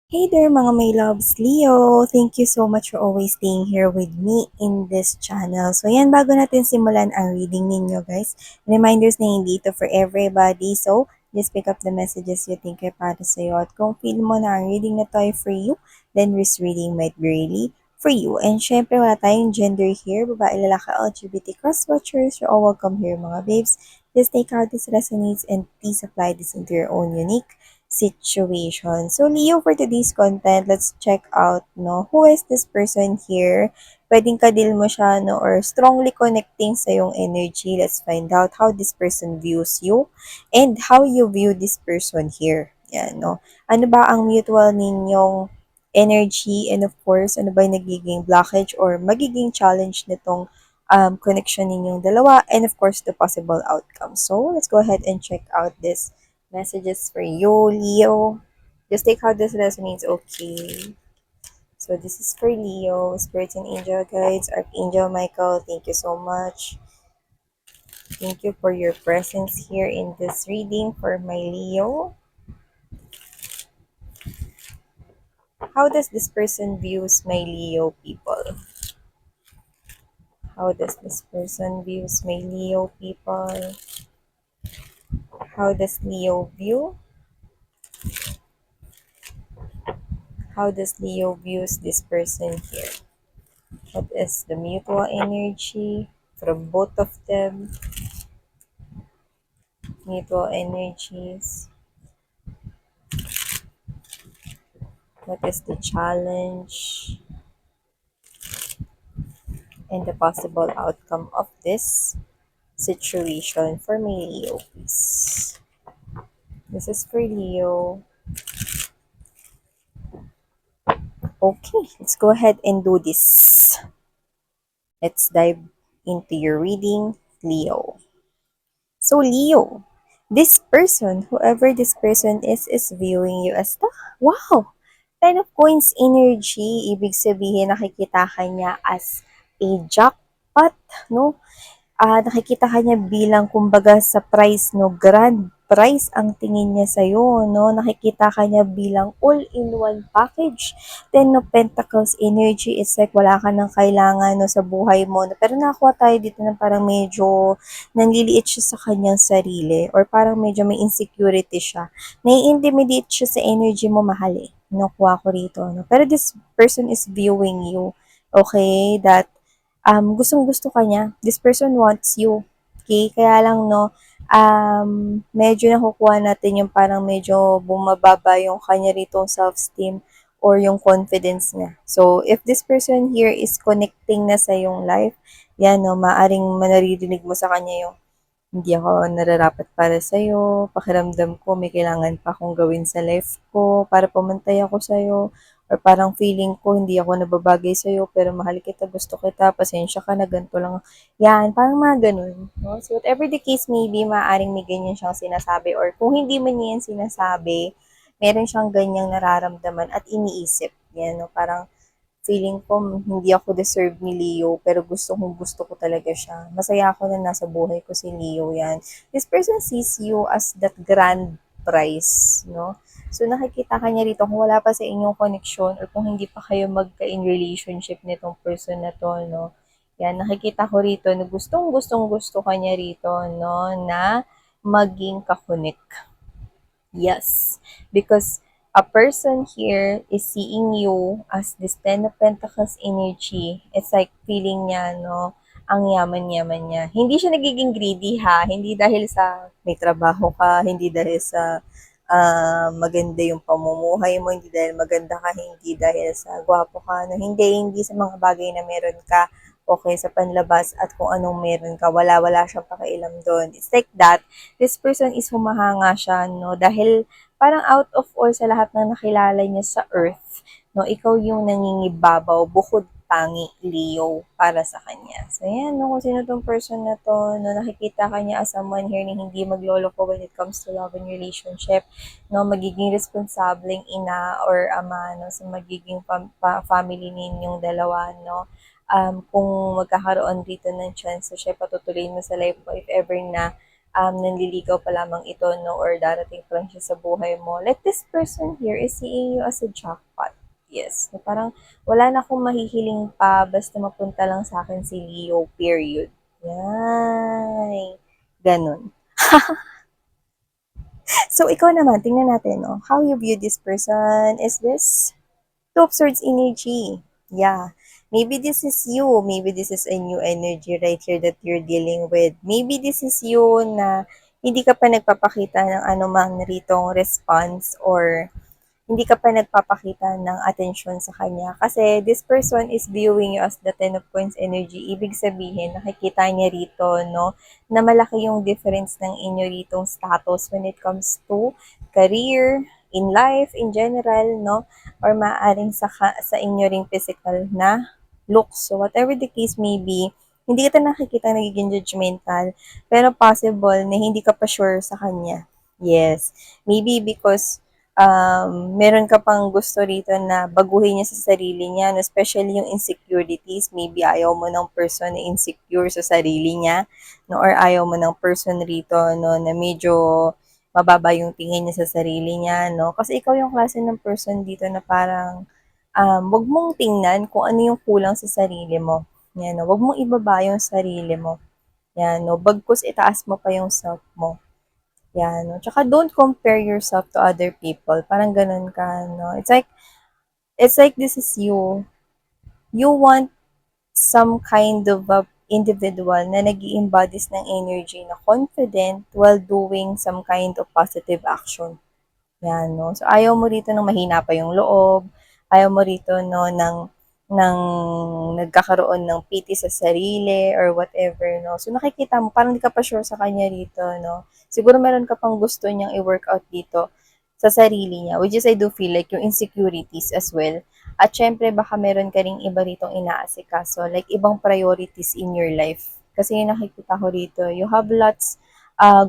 Hey there mga my loves, Leo! Thank you so much for always staying here with me in this channel. So yan, bago natin simulan ang reading ninyo guys, reminders na hindi ito for everybody. So, just pick up the messages you think ay para sa'yo. At kung feel mo na ang reading na to ay for you, then this reading might be really for you. And syempre, wala tayong gender here, babae, lalaki, LGBT, cross-watchers, you're all welcome here mga babes. Just take out this resonates and please apply this into your own unique situation. So, Leo, for today's content, let's check out, no, who is this person here? Pwedeng kadil mo siya, no, or strongly connecting sa yung energy. Let's find out how this person views you and how you view this person here. Yan, no. Ano ba ang mutual ninyong energy and of course, ano ba yung nagiging blockage or magiging challenge nitong connection ninyong dalawa and of course, the possible outcome. So, let's go ahead and check out this messages for you, Leo. Just take how this resonates, okay? So this is for Leo, Spirits and Angel Guides, Archangel Michael, thank you so much. Thank you for your presence here in this reading for my Leo. How does this person views my Leo people? How does this person views my Leo people? How does Leo view? How does Leo views this person here? What is the mutual energy from both of them? Mutual energies. What is the challenge and the possible outcome of this situation for my Leo, please? This is for Leo. Okay, let's go ahead and do this. Let's dive into your reading, Leo. So, Leo, this person, whoever this person is viewing you as the, wow, Ten of Coins energy. Ibig sabihin, nakikita ka niya as a jackpot, no? Nakikita ka niya bilang kumbaga sa prize, no, grand prize ang tingin niya sa'yo, no? Nakikita ka niya bilang all-in-one package. Ten of Pentacles energy, it's like wala ka nang kailangan, no, sa buhay mo. No? Pero nakakuha tayo dito ng parang medyo nanliliit siya sa kanyang sarili or parang medyo may insecurity siya. Nai-intimidate siya sa energy mo, mahal eh. Nakuha ko rito, no? Pero this person is viewing you, okay, that gustong-gusto ka niya. This person wants you. Okay? Kaya lang, no, medyo nakukuha natin yung parang medyo bumababa yung kanya ritong self-esteem or yung confidence niya. So, if this person here is connecting na sa yung life, yan, no, maaring manaririnig mo sa kanya yung hindi ako nararapat para sa'yo, pakiramdam ko may kailangan pa akong gawin sa life ko para pumantay ako sa'yo, or parang feeling ko hindi ako nababagay sa'yo pero mahal kita, gusto kita, pasensya ka na, ganito lang. Yan, parang mga ganun. No? So whatever the case may be, maaaring may ganyan siyang sinasabi or kung hindi man niya yan sinasabi, meron siyang ganyang nararamdaman at iniisip. Yan, no? Parang feeling ko hindi ako deserve ni Leo, pero gusto ko talaga siya. Masaya ako na nasa buhay ko si Leo yan. This person sees you as that grand prize, no? So, nakikita ka niya rito kung wala pa sa inyong connection or kung hindi pa kayo magka-in relationship nitong person na to, no? Yan, nakikita ko rito na gusto ka niya rito, no? Na maging kakonek. Yes, because a person here is seeing you as this Ten of Pentacles energy. It's like feeling niya, no, ang yaman-yaman niya. Hindi siya nagiging greedy ha, hindi dahil sa may trabaho ka, hindi dahil sa maganda yung pamumuhay mo, hindi dahil maganda ka, hindi dahil sa gwapo ka, no, hindi sa mga bagay na meron ka, okay, sa panlabas at kung anong meron ka, wala siyang pakialam doon. It's like that, this person is humahanga siya, no, dahil parang out of all sa lahat ng nakilala niya sa earth, no, ikaw yung nangingibabaw, bukod tangi, Leo, para sa kanya. So, yan, no, kung sino tong person na to, no, nakikita ka niya as someone here na hindi magloloko when it comes to love and relationship, no, magiging responsableng ina or ama, no, sa magiging family ninyong dalawa, no, kung magkakaroon dito ng chance, so siya patutuloyin mo sa life mo if ever na nanliligaw pa lamang ito, no, or darating pa lang siya sa buhay mo. Like this person here is seeing you as a jackpot. Yes. So, parang wala na akong mahihiling pa basta mapunta lang sa akin si Leo, period. Yan. Ganon. So, ikaw naman, tingnan natin, no? How you view this person is this Two of Swords energy. Yeah. Maybe this is you. Maybe this is a new energy right here that you're dealing with. Maybe this is you na hindi ka pa nagpapakita ng anumang ritong response or hindi ka pa nagpapakita ng atensyon sa kanya. Kasi this person is viewing you as the Ten of Coins energy. Ibig sabihin, nakikita niya rito, no, na malaki yung difference ng inyo ritong status when it comes to career, in life, in general, no, or maaaring sa inyo ring physical na looks. So, whatever the case may be, hindi kita nakikita nagiging judgmental, pero possible na hindi ka pa sure sa kanya. Yes. Maybe because meron ka pang gusto rito na baguhin niya sa sarili niya, no? Especially yung insecurities. Maybe ayaw mo ng person na insecure sa sarili niya, no? Or ayaw mo ng person rito, no, na medyo mababa yung tingin niya sa sarili niya, no? Kasi ikaw yung klase ng person dito na parang wag mong tingnan kung ano yung kulang sa sarili mo. Yan, no? Wag mong ibaba yung sarili mo. Yan, no? Bagkus itaas mo pa yung self mo. Yan, no? Tsaka don't compare yourself to other people. Parang ganun ka, no? It's like this is you. You want some kind of a individual na nag embodies ng energy na confident while doing some kind of positive action. Yan, no? So, ayaw mo rito ng mahina pa yung loob. Ayaw mo rito, no, ng nagkakaroon ng pity sa sarili or whatever, no? So, nakikita mo, parang hindi ka pa sure sa kanya rito, no? Siguro meron ka pang gusto niyang i-workout dito sa sarili niya, which is I do feel like yung insecurities as well. At syempre, baka meron ka ring iba ritong inaasikaso, like ibang priorities in your life. Kasi yung nakikita ko rito, you have lots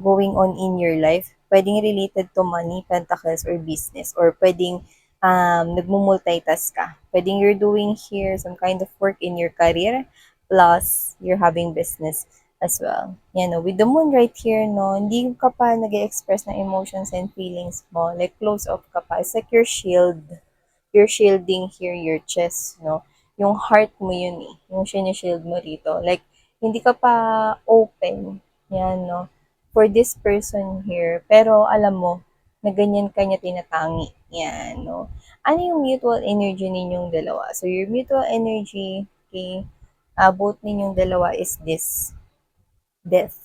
going on in your life. Pwedeng related to money, pentacles, or business. Or pwedeng nagmumultitask ka. Pwedeng you're doing here some kind of work in your career, plus you're having business as well. Yan, no? With the moon right here, no, hindi ka pa nag-express ng emotions and feelings mo. Like, close off ka pa. It's like your shield. You're shielding here your chest, no? Yung heart mo yun eh. Yung shield mo rito. Like, hindi ka pa open. Yan, no? For this person here. Pero, alam mo, na ganyan ka niya tinatangi. Yan, no? Ano yung mutual energy ninyong dalawa? So, your mutual energy, okay, both ninyong dalawa is this. Death.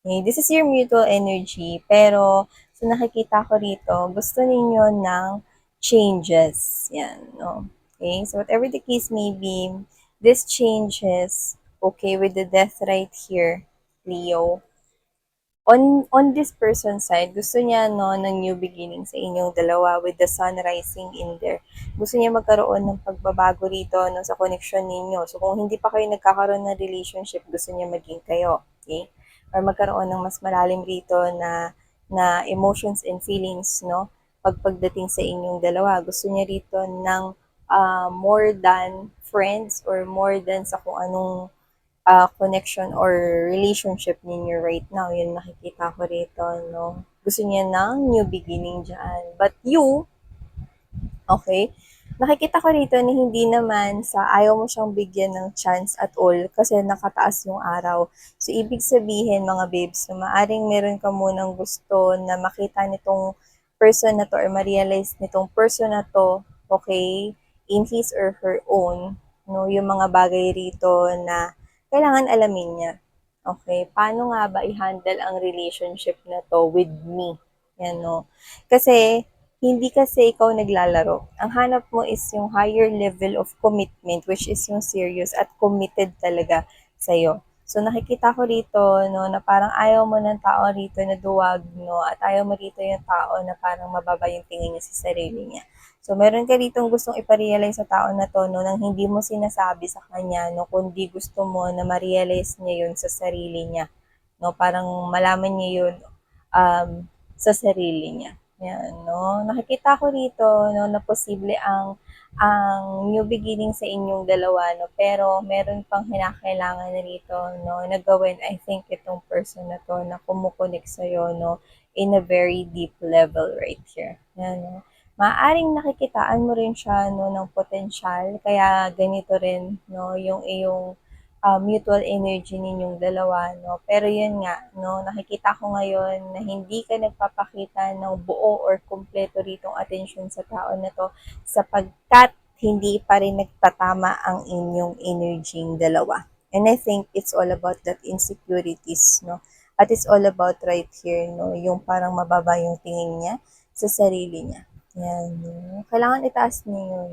Okay, this is your mutual energy, pero sa nakikita ko rito, gusto ninyo ng changes. Yan, no? Okay, so whatever the case may be, this changes, okay, with the death right here, Leo, on this person's side, gusto niya, no, ng new beginning sa inyong dalawa with the sun rising in there. Gusto niya magkaroon ng pagbabago rito, no, sa connection ninyo. So, kung hindi pa kayo nagkakaroon ng relationship, gusto niya maging kayo. Okay? Or magkaroon ng mas malalim rito na emotions and feelings, no, pagdating sa inyong dalawa. Gusto niya rito ng more than friends or more than sa kung anong connection or relationship ninyo right now. Yun nakikita ko rito, no? Gusto niya ng new beginning dyan. But you, okay, nakikita ko rito na hindi naman sa ayaw mo siyang bigyan ng chance at all kasi nakataas yung araw. So, ibig sabihin, mga babes, na maaring meron ka munang gusto na makita nitong person na to or ma-realize nitong person na to, okay, in his or her own, no, yung mga bagay rito na kailangan alamin niya. Okay, paano nga ba i-handle ang relationship na to with me? Yan, no? Kasi, hindi kasi ikaw naglalaro. Ang hanap mo is yung higher level of commitment, which is yung serious at committed talaga sa'yo. So, nakikita ko rito, no, na parang ayaw mo ng tao rito na duwag, no, at ayaw mo rito yung tao na parang mababa yung tingin niya sa sarili niya. So, meron ka rito gustong iparealize sa tao na to, no, nang hindi mo sinasabi sa kanya, no, kundi gusto mo na ma-realize niya yun sa sarili niya. No, parang malaman niya yun sa sarili niya. Yan, no? Nakikita ko rito, no, na posible ang new beginning sa inyong dalawa, no? Pero meron pang kinakailangan na rito, no, na gawin. I think itong person na to na kumukonek sa'yo, no, in a very deep level right here. Yan, no? Maaring nakikitaan mo rin siya, no, ng potensyal. Kaya ganito rin, no, yung iyong mutual energy ninyong dalawa, no? Pero yun nga, no, nakikita ko ngayon na hindi ka nagpapakita ng buo or kumpleto ritong atensyon sa tao na to sapagkat hindi pa rin nagtatama ang inyong energy dalawa. And I think it's all about that insecurities, no? At it's all about right here, no? Yung parang mababa yung tingin niya sa sarili niya. Yan, no? Kailangan itaas niya yun.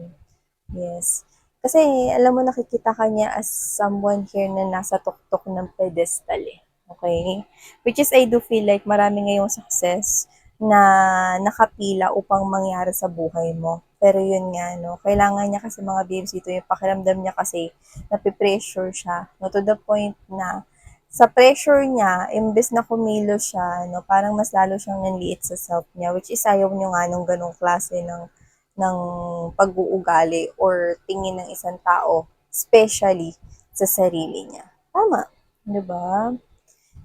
Yes. Kasi alam mo nakikita ka niya as someone here na nasa tuktok ng pedestal eh. Okay? Which is I do feel like marami ngayong success na nakapila upang mangyari sa buhay mo. Pero yun nga, no, kailangan niya kasi mga babes dito, yung pakiramdam niya kasi napipressure siya, no, to the point na sa pressure niya, imbes na kumilos siya, no, parang mas lalo siyang nanliit sa self niya, which is ayaw niyo nga nung ganong klase ng pag-uugali or tingin ng isang tao, especially sa sarili niya. Tama, 'di ba?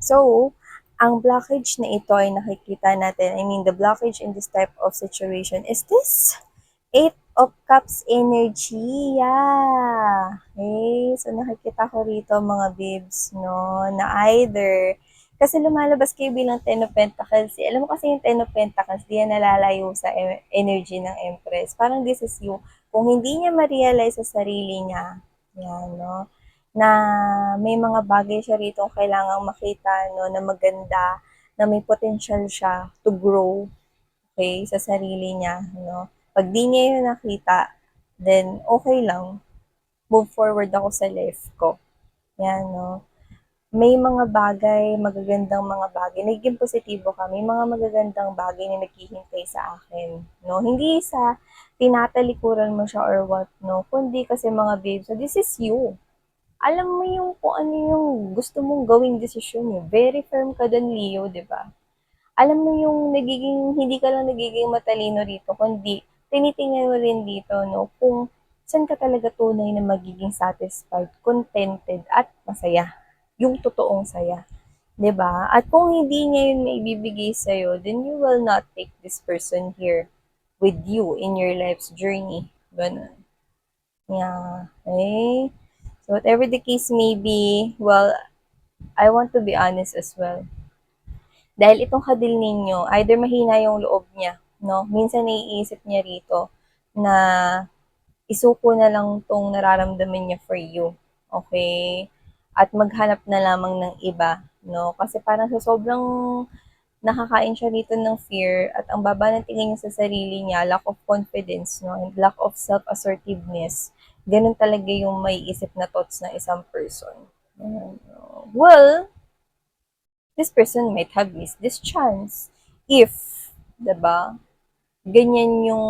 So, ang blockage na ito ay nakikita natin, I mean, the blockage in this type of situation is this Eight of Cups energy. Yeah. Okay. So, nakikita ko rito mga babes, no, na either, kasi lumalabas kayo bilang Ten of Pentacles. Alam mo kasi yung Ten of Pentacles, di yan nalalayo sa energy ng Empress. Parang this is you. Kung hindi niya ma-realize sa sarili niya, yan, no, na may mga bagay siya rito kailangang makita, no, na maganda, na may potential siya to grow, okay, sa sarili niya, no. Pag di niya yun nakita, then okay lang, move forward ako sa life ko. Yan, no. May mga bagay, magagandang mga bagay, nagiging positibo ka, may mga magagandang bagay na naghihintay sa akin, no. Hindi sa tinatalikuran mo siya or what, no, kundi kasi mga babe, so this is you. Alam mo yung kung ano yung gusto mong gawing desisyon eh. Very firm ka dun, Leo, di ba? Alam mo yung nagiging, hindi ka lang nagiging matalino rito, kundi tinitingnan mo rin dito, no, kung saan ka talaga tunay na magiging satisfied, contented, at masaya. Yung totoong saya. 'Di ba? At kung hindi niya yun maibibigay sa'yo, then you will not take this person here with you in your life's journey. Ganun. Yeah. Okay? So, whatever the case may be, well, I want to be honest as well. Dahil itong kadil ninyo, either mahina yung loob niya, no? Minsan naiisip niya rito na isuko na lang tong nararamdaman niya for you. Okay? At maghanap na lamang ng iba, no? Kasi parang sa sobrang nakakain siya dito ng fear at ang baba ng tingin niya sa sarili niya, lack of confidence, no? And lack of self-assertiveness. Ganun talaga yung may isip na thoughts ng isang person. Well, this person might have missed this chance if, 'di ba, ganyan yung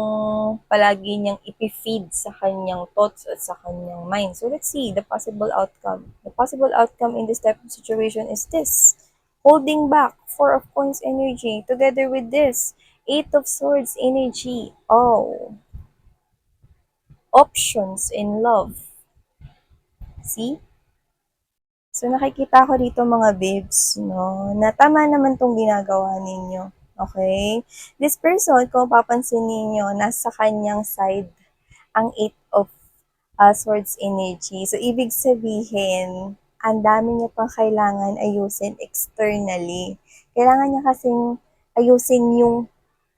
palagi niyang ipifeed sa kanyang thoughts at sa kanyang mind. So let's see the possible outcome. The possible outcome in this type of situation is this. Holding back, Four of Coins energy, together with this, Eight of Swords energy. Oh, options in love. See? So nakikita ko dito mga babes, no, na tama naman tong ginagawa ninyo. Okay? This person, kung papansin ninyo, nasa kanyang side ang Eight of Swords energy. So ibig sabihin, ang dami niya pang kailangan ayusin externally. Kailangan niya kasing ayusin yung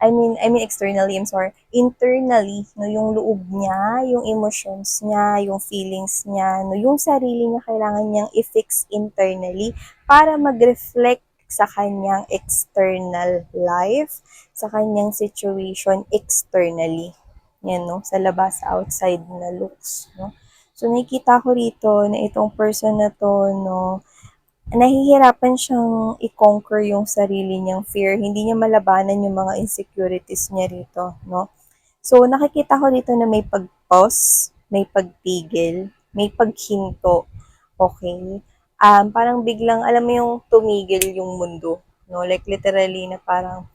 I mean externally, I'm sorry, internally, no, yung loob niya, yung emotions niya, yung feelings niya, no, yung sarili niya kailangan niyang i-fix internally para mag-reflect sa kanyang external life, sa kanyang situation externally. Yan, no, sa labas, outside na looks, no. So, nakikita ko rito na itong person na to, no, nahihirapan siyang i-conquer yung sarili niyang fear. Hindi niya malabanan yung mga insecurities niya rito, no? So, nakikita ko dito na may pag-pause, may pagtigil, may paghinto, okay? Parang biglang, alam mo yung tumigil yung mundo, no? Like literally na parang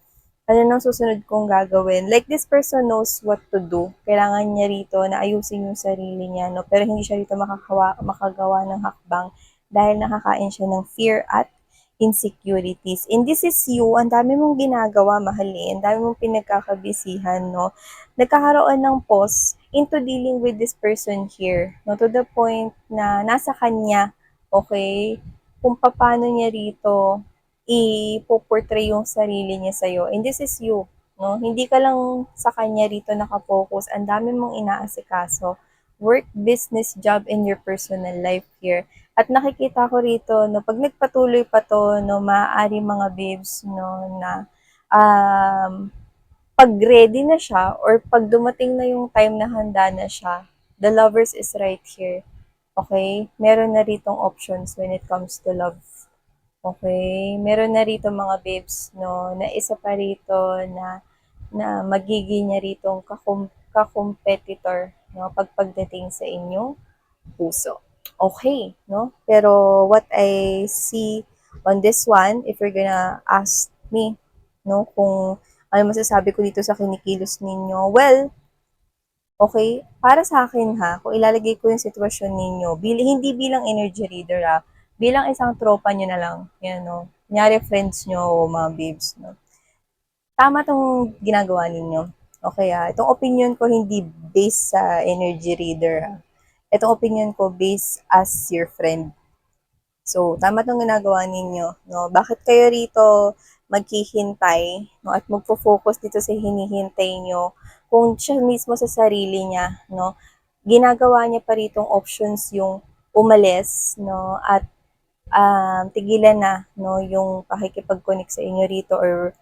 ano nang susunod kong gagawin. Like, this person knows what to do. Kailangan niya rito na ayusin yung sarili niya, no? Pero hindi siya rito makagawa ng hakbang dahil nakakain siya ng fear at insecurities. And this is you, ang dami mong ginagawa, mahalin, ang dami mong pinagkakabisihan, no? Nagkakaroon ng pause into dealing with this person here, no? To the point na nasa kanya, okay, kung paano niya rito i-portray yung sarili niya sa'yo. And this is you, no? Hindi ka lang sa kanya rito nakafocus. Ang dami mong inaasikaso. Work, business, job, and your personal life here. At nakikita ko rito, no, pag nagpatuloy pa to, no, maaari mga babes, no, na pag ready na siya or pag dumating na yung time na handa na siya, the lovers is right here. Okay? Meron na ritong options when it comes to love. Okay, meron na rito mga babes, no, na isa pa rito na magiging niya ritong ka-competitor, no, pagdating sa inyong puso. Okay, no? Pero what I see on this one, if you're gonna ask me, no, kung ano masasabi ko dito sa kinikilos ninyo, well, okay, para sa akin ha, kung ilalagay ko yung sitwasyon ninyo, hindi bilang energy reader ha, bilang isang tropa nyo na lang, yan no, kunyari friends nyo o mga babes, no. Tama tong ginagawa ninyo. Okay ha, itong opinion ko hindi based sa energy reader ha. Itong opinion ko based as your friend. So, tama tong ginagawa ninyo, no. Bakit kayo rito maghihintay, no, at magfo-focus dito sa hinihintay nyo kung siya mismo sa sarili niya, no, ginagawa niya pa ritong options yung umalis, no, at tigilan na, no, yung pakikipag-connect sa inyo rito or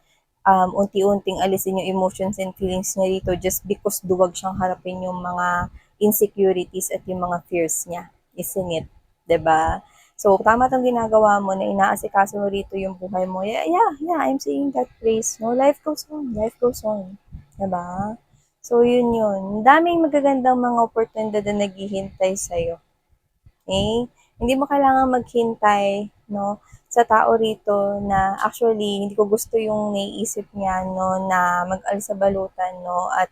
unti-unting alisin yung emotions and feelings niya rito just because duwag siyang harapin yung mga insecurities at yung mga fears niya. Isn't it? 'Di ba? So, tama tong ginagawa mo na inaasikaso mo rito yung buhay mo. Yeah, I'm saying that phrase. No, life goes on. Life goes on. 'Di ba? So, yun. Daming magagandang mga oportunidad na naghihintay sa'yo. Okay? Hindi mo kailangan maghintay, no, sa tao rito na actually hindi ko gusto yung naiisip niya, no, na mag-alsa balutan, no, at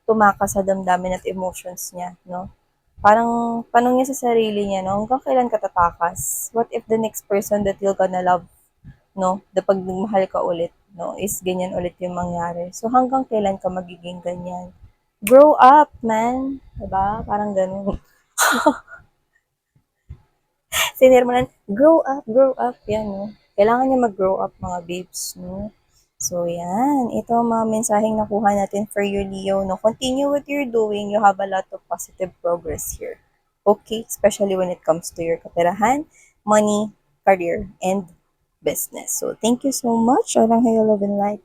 tumakas sa damdamin at emotions niya, no. Parang tanong niya sa sarili niya, no, hanggang kailan ka tatakas? What if the next person that you're gonna love, no, pag nagmahal ka ulit, no, is ganyan ulit yung mangyari. So, hanggang kailan ka magiging ganyan? Grow up, man. Diba? Parang ganun. Sinirmanan, grow up, yan, no? Kailangan niya mag-grow up, mga babes, no? So, yan. Ito ang mga mensaheng nakuha natin for you, Leo, no? Continue what you're doing. You have a lot of positive progress here. Okay? Especially when it comes to your kaperahan, money, career, and business. So, thank you so much. Walang hayo, love and light.